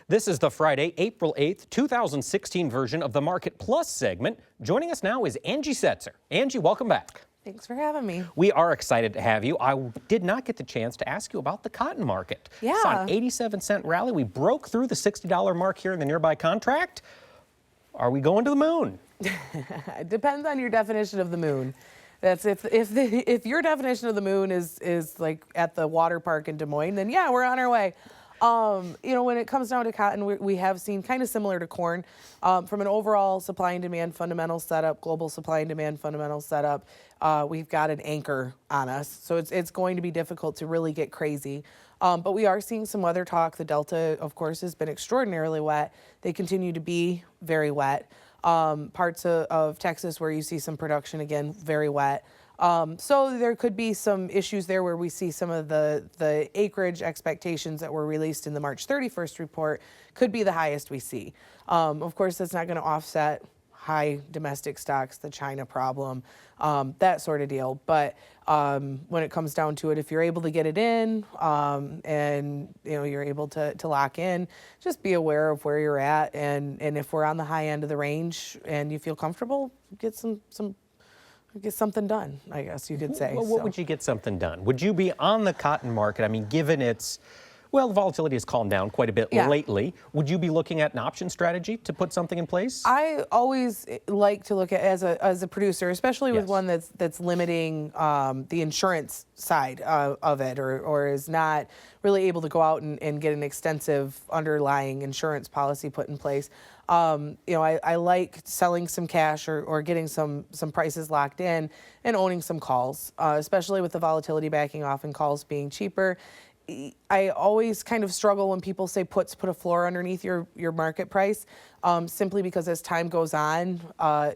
This is the Friday, April 8th, 2016 version of the Market Plus segment. Joining us now is Angie Setzer. Angie, welcome back. Thanks for having me. We are excited to have you. I did not get the chance to ask you about the cotton market. Yeah. Saw an 87-cent rally. We broke through the $60 mark here in the nearby contract. Are we going to the moon? It depends on your definition of the moon. That's if your definition of the moon is like at the water park in Des Moines, then yeah, we're on our way. When it comes down to cotton, we have seen kind of similar to corn, from an overall supply and demand fundamental setup, global supply and demand fundamental setup. We've got an anchor on us, so it's going to be difficult to really get crazy. But we are seeing some weather talk. The Delta, of course, has been extraordinarily wet. They continue to be very wet. Parts of Texas where you see some production, again, very wet. So there could be some issues there where we see some of the acreage expectations that were released in the March 31st report could be the highest we see. Of course, that's not going to offset high domestic stocks, the China problem, that sort of deal. But when it comes down to it, if you're able to get it in and you're able to lock in, just be aware of where you're at. And if we're on the high end of the range and you feel comfortable, get something done, I guess you could say. Well, what would you get something done? Would you be on the cotton market? I mean, given its, well, the volatility has calmed down quite a bit lately. Would you be looking at an option strategy to put something in place? I always like to look at as a producer, especially with one that's limiting the insurance side of it, or is not really able to go out and get an extensive underlying insurance policy put in place. I like selling some cash or getting some prices locked in and owning some calls, especially with the volatility backing off and calls being cheaper. I always kind of struggle when people say puts put a floor underneath your market price, simply because as time goes on,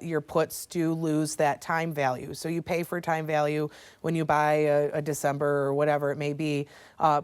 your puts do lose that time value. So you pay for time value when you buy a December or whatever it may be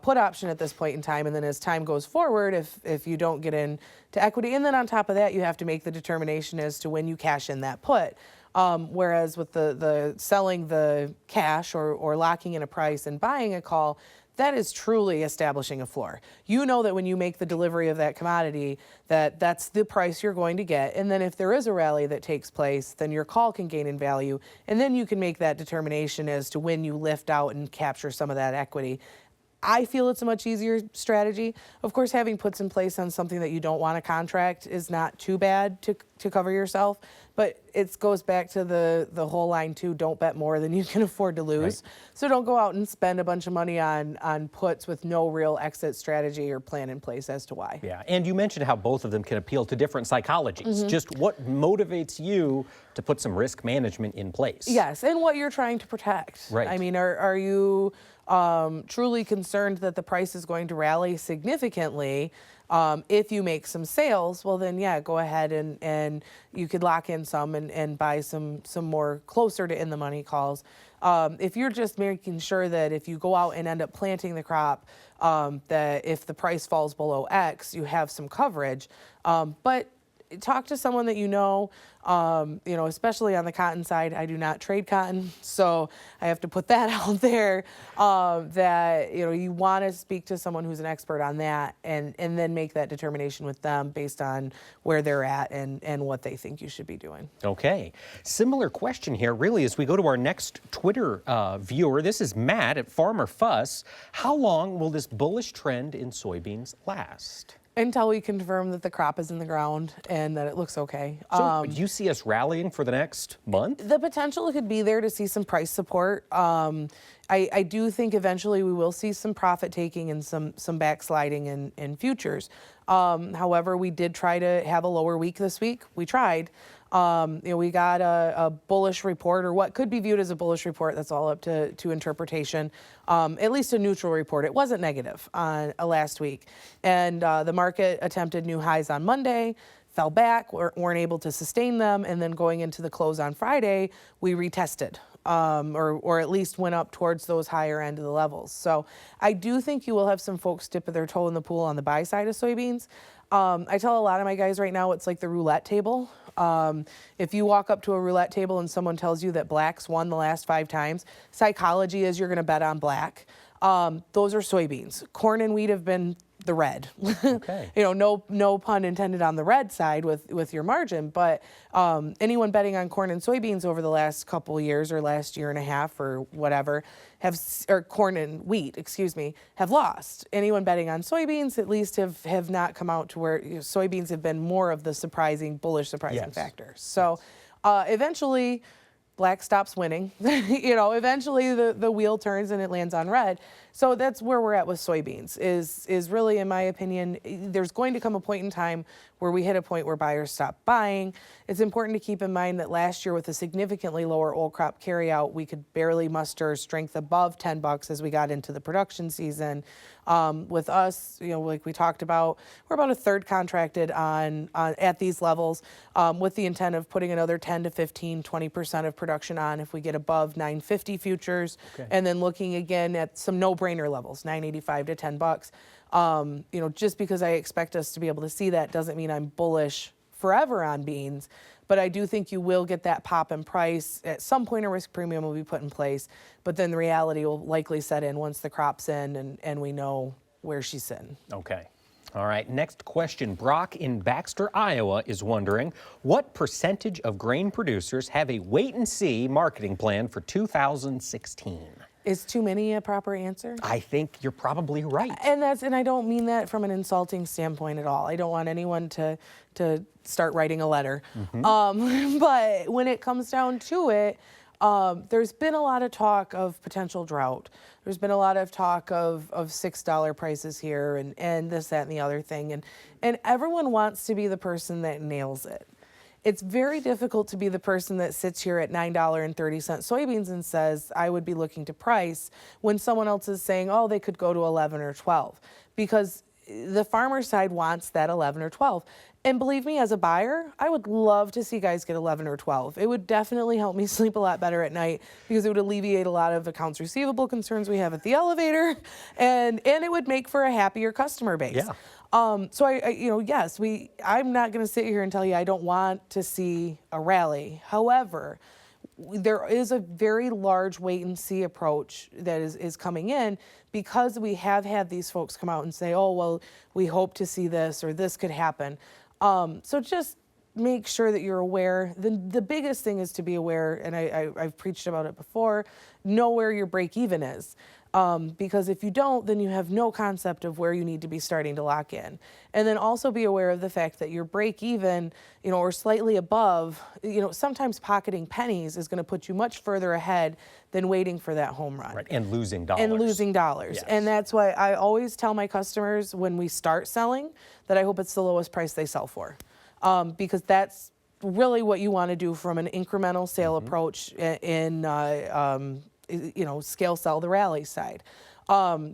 put option at this point in time, and then as time goes forward, if you don't get into equity, and then on top of that, you have to make the determination as to when you cash in that put. Whereas with the selling the cash or locking in a price and buying a call, that is truly establishing a floor. You know that when you make the delivery of that commodity, that's the price you're going to get. And then if there is a rally that takes place, then your call can gain in value. And then you can make that determination as to when you lift out and capture some of that equity. I feel it's a much easier strategy. Of course, having puts in place on something that you don't want to contract is not too bad to cover yourself, but it goes back to the whole line too, don't bet more than you can afford to lose. Right. So don't go out and spend a bunch of money on puts with no real exit strategy or plan in place as to why. Yeah, and you mentioned how both of them can appeal to different psychologies. Mm-hmm. Just what motivates you to put some risk management in place? Yes, and what you're trying to protect. Right. I mean, are you truly concerned that the price is going to rally significantly? If you make some sales, well then yeah, go ahead and you could lock in some and buy some more closer to in the money calls. If you're just making sure that if you go out and end up planting the crop, that if the price falls below X, you have some coverage. But talk to someone that you know, especially on the cotton side. I do not trade cotton, so I have to put that out there, that, you want to speak to someone who's an expert on that and then make that determination with them based on where they're at and what they think you should be doing. Okay. Similar question here, really, as we go to our next Twitter viewer. This is Matt at Farmer Fuss. How long will this bullish trend in soybeans last? Until we confirm that the crop is in the ground and that it looks okay. So do you see us rallying for the next month? The potential could be there to see some price support. I do think eventually we will see some profit taking and some backsliding in futures. However, we did try to have a lower week this week. We tried. We got a bullish report, or what could be viewed as a bullish report. That's all up to interpretation. At least a neutral report. It wasn't negative on last week. And the market attempted new highs on Monday, fell back, weren't able to sustain them, and then going into the close on Friday, we retested. Or at least went up towards those higher end of the levels. So I do think you will have some folks dip their toe in the pool on the buy side of soybeans. I tell a lot of my guys right now, it's like the roulette table. If you walk up to a roulette table and someone tells you that black's won the last 5 times, psychology is you're going to bet on black. Those are soybeans. Corn and wheat have been the red. Okay. No pun intended on the red side with your margin, but anyone betting on corn and soybeans over the last couple years or last year and a half or whatever or corn and wheat, excuse me, have lost. Anyone betting on soybeans at least have not come out to where soybeans have been more of the bullish surprising factor. So eventually black stops winning. Eventually the wheel turns and it lands on red. So that's where we're at with soybeans is really, in my opinion, there's going to come a point in time where we hit a point where buyers stop buying. It's important to keep in mind that last year with a significantly lower old crop carryout, we could barely muster strength above $10 as we got into the production season. With us, like we talked about, we're about a third contracted on at these levels with the intent of putting another 10 to 15, 20% of production on if we get above 950 futures. Okay. And then looking again at some no-brainer levels, 985 to $10. Just because I expect us to be able to see that doesn't mean I'm bullish forever on beans. But I do think you will get that pop in price. At some point, a risk premium will be put in place, but then the reality will likely set in once the crop's in and we know where she's sitting. Okay. All right. Next question. Brock in Baxter, Iowa is wondering, what percentage of grain producers have a wait-and-see marketing plan for 2016? Is too many a proper answer? I think you're probably right. And I don't mean that from an insulting standpoint at all. I don't want anyone to start writing a letter. Mm-hmm. But when it comes down to it, there's been a lot of talk of potential drought. There's been a lot of talk of $6 prices here and this, that, and the other thing. And everyone wants to be the person that nails it. It's very difficult to be the person that sits here at $9.30 soybeans and says, I would be looking to price, when someone else is saying, oh, they could go to 11 or 12, because the farmer side wants that 11 or 12. And believe me, as a buyer, I would love to see guys get 11 or 12. It would definitely help me sleep a lot better at night because it would alleviate a lot of accounts receivable concerns we have at the elevator, and it would make for a happier customer base. Yeah. So yes, I'm not going to sit here and tell you I don't want to see a rally. However, there is a very large wait and see approach that is coming in because we have had these folks come out and say, oh, well, we hope to see this or this could happen. So just make sure that you're aware. The biggest thing is to be aware, and I've preached about it before, know where your break even is. Because if you don't, then you have no concept of where you need to be starting to lock in. And then also be aware of the fact that your break even, or slightly above, sometimes pocketing pennies is going to put you much further ahead than waiting for that home run. Right, and losing dollars. Yes. And that's why I always tell my customers when we start selling that I hope it's the lowest price they sell for. Because that's really what you want to do from an incremental sale approach in scale sell the rally side. I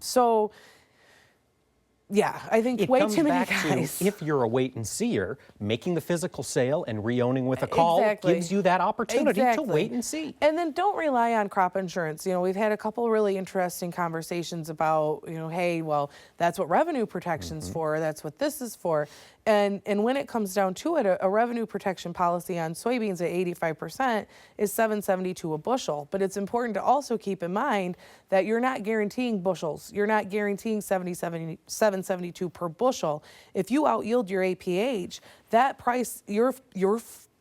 think way too many guys. To, if you're a wait and seer, making the physical sale and reowning with a call gives you that opportunity to wait and see. And then don't rely on crop insurance. We've had a couple really interesting conversations about, hey, well, that's what revenue protection's for. That's what this is for. And when it comes down to it, a revenue protection policy on soybeans at 85% is $7.72 a bushel. But it's important to also keep in mind that you're not guaranteeing bushels. You're not guaranteeing $7.72 per bushel. If you out yield your APH, that price, your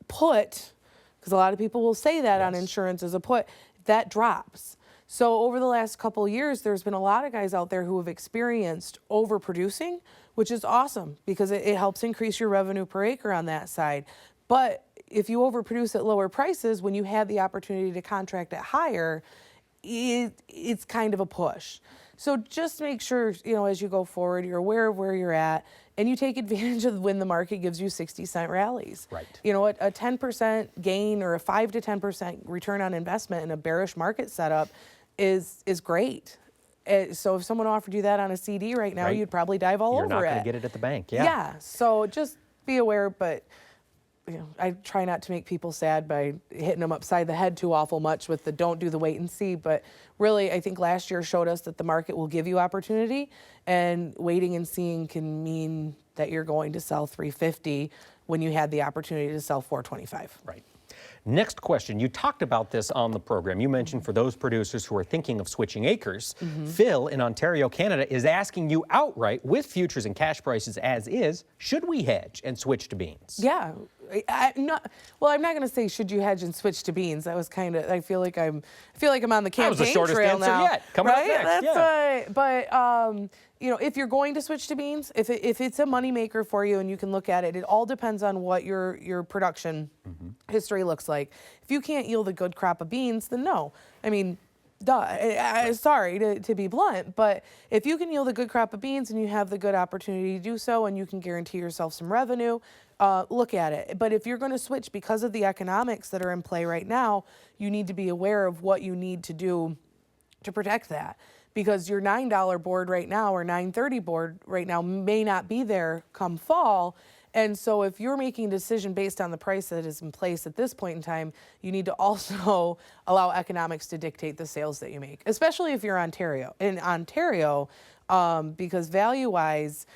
put, because a lot of people will say that on insurance as a put, that drops. So over the last couple of years, there's been a lot of guys out there who have experienced overproducing, which is awesome because it helps increase your revenue per acre on that side. But if you overproduce at lower prices, when you have the opportunity to contract at higher, it's kind of a push. So just make sure, as you go forward, you're aware of where you're at and you take advantage of when the market gives you 60-cent rallies. Right. A 10% gain or a 5 to 10% return on investment in a bearish market setup is great. So if someone offered you that on a CD right now, you'd probably dive all over it. You're not going to get it at the bank. Yeah. Yeah. So just be aware, but I try not to make people sad by hitting them upside the head too awful much with the don't do the wait and see. But really, I think last year showed us that the market will give you opportunity, and waiting and seeing can mean that you're going to sell 350 when you had the opportunity to sell 425. Right. Next question. You talked about this on the program. You mentioned for those producers who are thinking of switching acres, Phil in Ontario, Canada, is asking you outright, with futures and cash prices as is, should we hedge and switch to beans? Yeah. I'm not going to say should you hedge and switch to beans. That was kind of, I feel like I'm on the campaign trail now. That was the shortest answer yet. Coming up next. That's yeah. But if you're going to switch to beans, if it's a moneymaker for you and you can look at it, it all depends on what your production history looks like. If you can't yield a good crop of beans, then no. I mean, duh. Sorry to be blunt, but if you can yield a good crop of beans and you have the good opportunity to do so and you can guarantee yourself some revenue, look at it. But if you're going to switch because of the economics that are in play right now, you need to be aware of what you need to do to protect that. Because your $9 board right now or $9.30 board right now may not be there come fall. And so if you're making a decision based on the price that is in place at this point in time, you need to also allow economics to dictate the sales that you make, especially if you're in Ontario, because value-wise,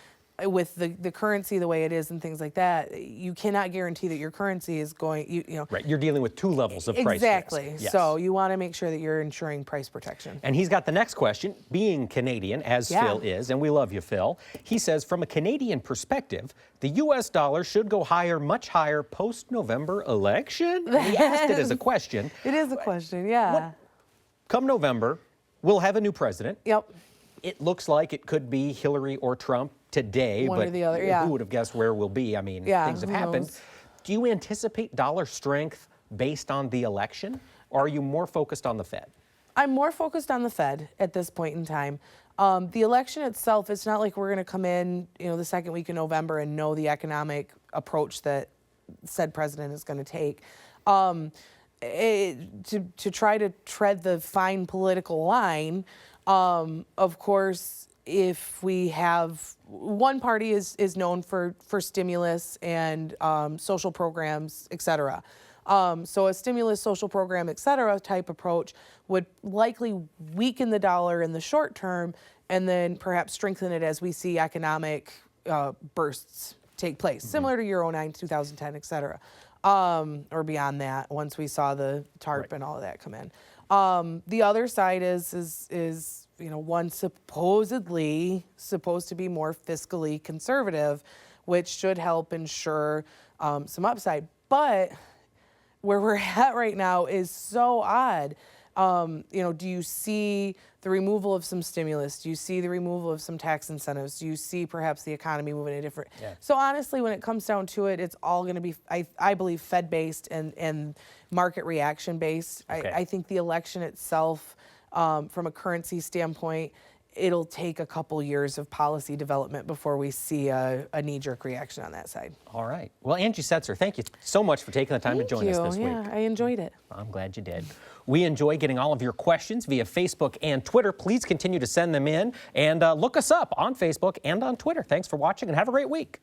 with the currency the way it is and things like that, you cannot guarantee that your currency is going, Right, you're dealing with two levels of price exactly. risk. Yes. So you want to make sure that you're ensuring price protection. And he's got the next question, being Canadian, as Phil is, and we love you, Phil. He says, from a Canadian perspective, the U.S. dollar should go higher, much higher, post-November election? And he asked it as a question. It is a question, yeah. Come November, we'll have a new president. Yep. It looks like it could be Hillary or Trump today, One but or the other, yeah. who would have guessed where we'll be? I mean, things have happened. Knows? Do you anticipate dollar strength based on the election, or are you more focused on the Fed? I'm more focused on the Fed at this point in time. The election itself, it's not like we're going to come in, the second week in November and know the economic approach that said president is going to take. To try to tread the fine political line, of course, if we have one party is known for stimulus and social programs, et cetera. So a stimulus, social program, et cetera type approach would likely weaken the dollar in the short term and then perhaps strengthen it as we see economic bursts take place, similar to Euro 9, 2010, et cetera. Or beyond that, once we saw the TARP and all of that come in. The other side is one supposedly supposed to be more fiscally conservative, which should help ensure some upside. But where we're at right now is so odd. Do you see the removal of some stimulus? Do you see the removal of some tax incentives? Do you see perhaps the economy moving in a different? Yeah. So honestly, when it comes down to it, it's all going to be, I believe, Fed-based and market reaction-based. Okay. I think the election itself, from a currency standpoint, it'll take a couple years of policy development before we see a knee-jerk reaction on that side. All right. Well, Angie Setzer, thank you so much for taking the time to join us this week. Yeah, I enjoyed it. I'm glad you did. We enjoy getting all of your questions via Facebook and Twitter. Please continue to send them in and look us up on Facebook and on Twitter. Thanks for watching and have a great week.